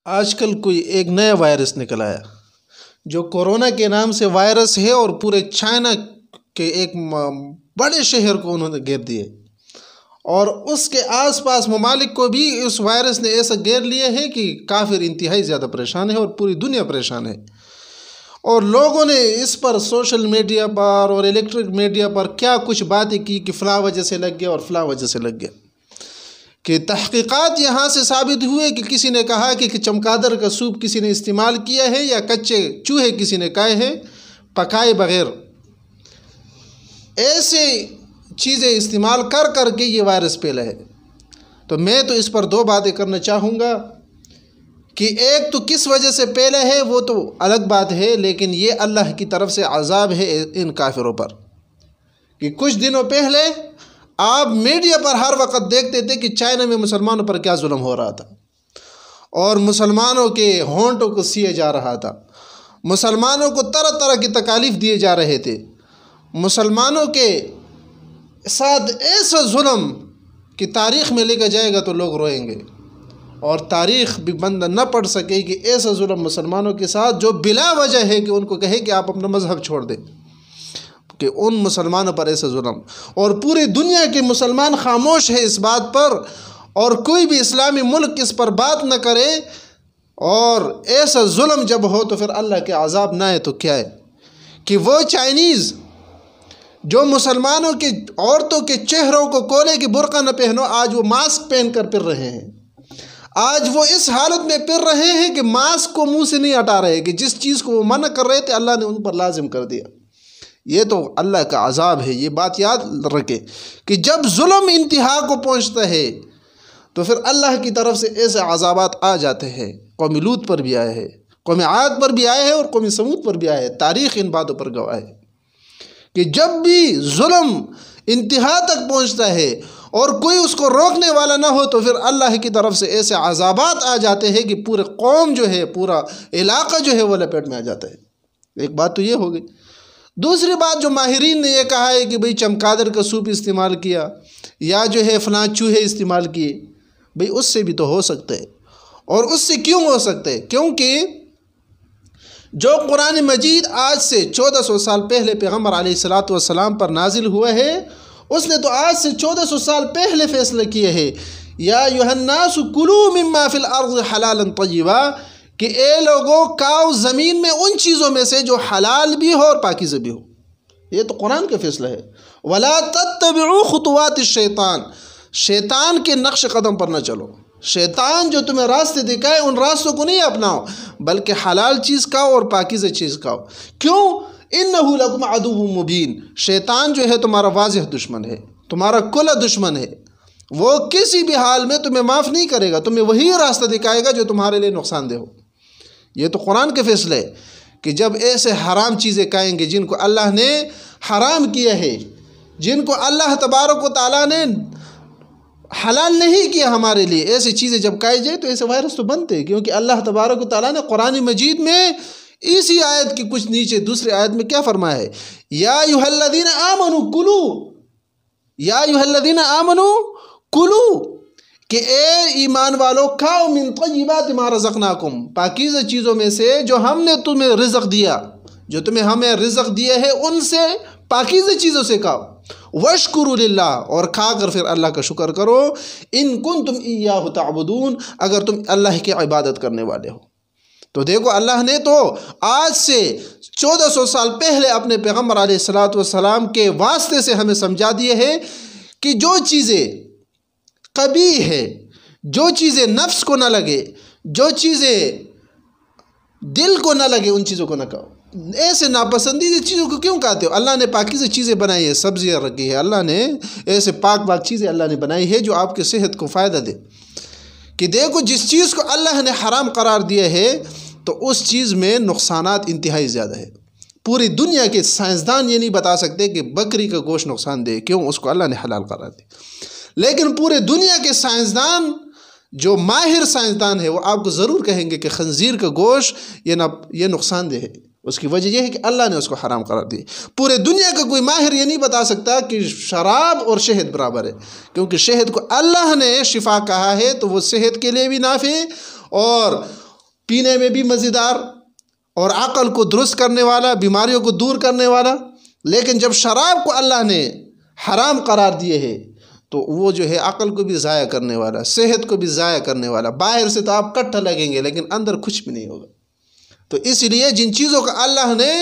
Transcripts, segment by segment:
آج کل کوئی ایک نیا وائرس نکل آیا جو کورونا کے نام سے وائرس ہے، اور پورے چائنا کے ایک بڑے شہر کو انہوں نے گھیر دیے، اور اس کے آس پاس ممالک کو بھی اس وائرس نے ایسا گھیر لیا ہے کہ کافر انتہائی زیادہ پریشان ہے اور پوری دنیا پریشان ہے۔ اور لوگوں نے اس پر سوشل میڈیا پر اور الیکٹرک میڈیا پر کیا کچھ باتیں کی کہ فلاں وجہ سے لگ گیا اور فلاں وجہ سے لگ گیا، کہ تحقیقات یہاں سے ثابت ہوئے کہ کسی نے کہا کہ چمگادڑ کا سوپ کسی نے استعمال کیا ہے، یا کچے چوہے کسی نے کھائے ہیں پکائے بغیر، ایسے چیزیں استعمال کر کر کے یہ وائرس پھیلا ہے۔ تو میں تو اس پر دو باتیں کرنا چاہوں گا کہ ایک تو کس وجہ سے پھیلا ہے وہ تو الگ بات ہے، لیکن یہ اللہ کی طرف سے عذاب ہے ان کافروں پر، کہ کچھ دنوں پہلے آپ میڈیا پر ہر وقت دیکھتے تھے کہ چائنا میں مسلمانوں پر کیا ظلم ہو رہا تھا، اور مسلمانوں کے ہونٹوں کو سیے جا رہا تھا، مسلمانوں کو طرح طرح کی تکالیف دیے جا رہے تھے، مسلمانوں کے ساتھ ایسا ظلم کہ تاریخ میں لکھا جائے گا تو لوگ روئیں گے، اور تاریخ بھی بند نہ پڑھ سکے کہ ایسا ظلم مسلمانوں کے ساتھ جو بلا وجہ ہے کہ ان کو کہے کہ آپ اپنا مذہب چھوڑ دیں، کہ ان مسلمانوں پر ایسا ظلم، اور پوری دنیا کے مسلمان خاموش ہے اس بات پر، اور کوئی بھی اسلامی ملک اس پر بات نہ کرے، اور ایسا ظلم جب ہو تو پھر اللہ کے عذاب نہ آئے تو کیا ہے، کہ وہ چائنیز جو مسلمانوں کی عورتوں کے چہروں کو کھولے کہ برقع نہ پہنو، آج وہ ماسک پہن کر پھر رہے ہیں، آج وہ اس حالت میں پھر رہے ہیں کہ ماسک کو منہ سے نہیں ہٹا رہے، کہ جس چیز کو وہ منع کر رہے تھے اللہ نے ان پر لازم کر دیا۔ یہ تو اللہ کا عذاب ہے، یہ بات یاد رکھے کہ جب ظلم انتہا کو پہنچتا ہے تو پھر اللہ کی طرف سے ایسے عذابات آ جاتے ہیں۔ قوم لوط پر بھی آئے ہیں، قوم عاد پر بھی آئے ہیں، اور قوم سمود پر بھی آئے ہیں، تاریخ ان باتوں پر گواہ ہے کہ جب بھی ظلم انتہا تک پہنچتا ہے اور کوئی اس کو روکنے والا نہ ہو تو پھر اللہ کی طرف سے ایسے عذابات آ جاتے ہیں کہ پورے قوم جو ہے، پورا علاقہ جو ہے وہ لپیٹ میں آ جاتا ہے۔ ایک بات تو یہ ہو گئی۔ دوسری بات جو ماہرین نے یہ کہا ہے کہ بھئی چمگادڑ کا سوپ استعمال کیا، یا جو ہے فلاں چوہے استعمال کیے، بھئی اس سے بھی تو ہو سکتا ہے، اور اس سے کیوں ہو سکتا ہے؟ کیونکہ جو قرآن مجید آج سے 1400 سال پہلے پیغمبر علیہ السلام پر نازل ہوا ہے، اس نے تو آج سے 1400 سال پہلے فیصلہ کیا ہے، یا ایھا الناس کلوا مما فی الارض حلالا طیبا، کہ اے لوگوں کھاؤ زمین میں ان چیزوں میں سے جو حلال بھی ہو اور پاکیزہ بھی ہو۔ یہ تو قرآن کا فیصلہ ہے۔ ولا تتبعوا خطوات الشیطان، شیطان کے نقش قدم پر نہ چلو، شیطان جو تمہیں راستے دکھائے ان راستوں کو نہیں اپناؤ، بلکہ حلال چیز کھاؤ اور پاکیزہ چیز کھاؤ۔ کیوں؟ انہ لکم عدو مبین، شیطان جو ہے تمہارا واضح دشمن ہے، تمہارا کھلا دشمن ہے، وہ کسی بھی حال میں تمہیں معاف نہیں کرے گا، تمہیں وہی راستہ دکھائے گا جو تمہارے لیے نقصان دہ ہو۔ یہ تو قرآن کا فیصلہ ہے کہ جب ایسے حرام چیزیں کھائیں گے جن کو اللہ نے حرام کیا ہے، جن کو اللہ تبارک و تعالیٰ نے حلال نہیں کیا ہمارے لیے، ایسی چیزیں جب کھائی جائے تو ایسے وائرس تو بنتے ہیں، کیونکہ اللہ تبارک و تعالیٰ نے قرآن مجید میں اسی آیت کی کچھ نیچے دوسری آیت میں کیا فرمایا ہے؟ یا ایھا الذین آمنوا کلوا، یا ایھا الذین آمنوا کلوا، کہ اے ایمان والو کھاؤ من طیبات ما رزقناکم، پاکیزہ چیزوں میں سے جو ہم نے تمہیں رزق دیا، جو تمہیں ہمیں رزق دیا ہے ان سے پاکیزہ چیزوں سے کھاؤ، واشکروا للہ، اور کھا کر پھر اللہ کا شکر کرو، ان کنتم ایاہ تعبدون، اگر تم اللہ کی عبادت کرنے والے ہو۔ تو دیکھو اللہ نے تو آج سے 1400 سال پہلے اپنے پیغمبر علیہ السلام کے واسطے سے ہمیں سمجھا دیے ہے کہ جو چیزیں قبیح ہے، جو چیزیں نفس کو نہ لگے، جو چیزیں دل کو نہ لگے، ان چیزوں کو نہ کھاؤ۔ ایسے ناپسندیدہ چیزوں کو کیوں کھاتے ہو؟ اللہ نے پاکیزہ چیزیں بنائی ہے، سبزیاں رکھی ہے، اللہ نے ایسے پاک چیزیں اللہ نے بنائی ہے جو آپ کے صحت کو فائدہ دے، کہ دیکھو جس چیز کو اللہ نے حرام قرار دیا ہے تو اس چیز میں نقصانات انتہائی زیادہ ہے۔ پوری دنیا کے سائنسدان یہ نہیں بتا سکتے کہ بکری کا گوشت نقصان دے، کیوں؟ اس کو اللہ نے حلال قرار دیا، لیکن پورے دنیا کے سائنسدان جو ماہر سائنسدان ہے وہ آپ کو ضرور کہیں گے کہ خنزیر کا گوشت یہ نقصان دہ ہے۔ اس کی وجہ یہ ہے کہ اللہ نے اس کو حرام قرار دی۔ پورے دنیا کا کوئی ماہر یہ نہیں بتا سکتا کہ شراب اور شہد برابر ہے، کیونکہ شہد کو اللہ نے شفا کہا ہے تو وہ صحت کے لیے بھی نافع اور پینے میں بھی مزیدار اور عقل کو درست کرنے والا، بیماریوں کو دور کرنے والا۔ لیکن جب شراب کو اللہ نے حرام قرار دیے ہے تو وہ جو ہے عقل کو بھی ضائع کرنے والا، صحت کو بھی ضائع کرنے والا۔ باہر سے تو آپ کٹھا لگیں گے لیکن اندر کچھ بھی نہیں ہوگا۔ تو اس لیے جن چیزوں کا اللہ نے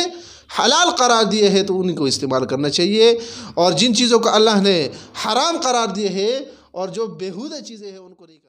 حلال قرار دیے ہے تو ان کو استعمال کرنا چاہیے، اور جن چیزوں کا اللہ نے حرام قرار دیے ہے اور جو بیہودہ چیزیں ہیں ان کو نہیں کرنا۔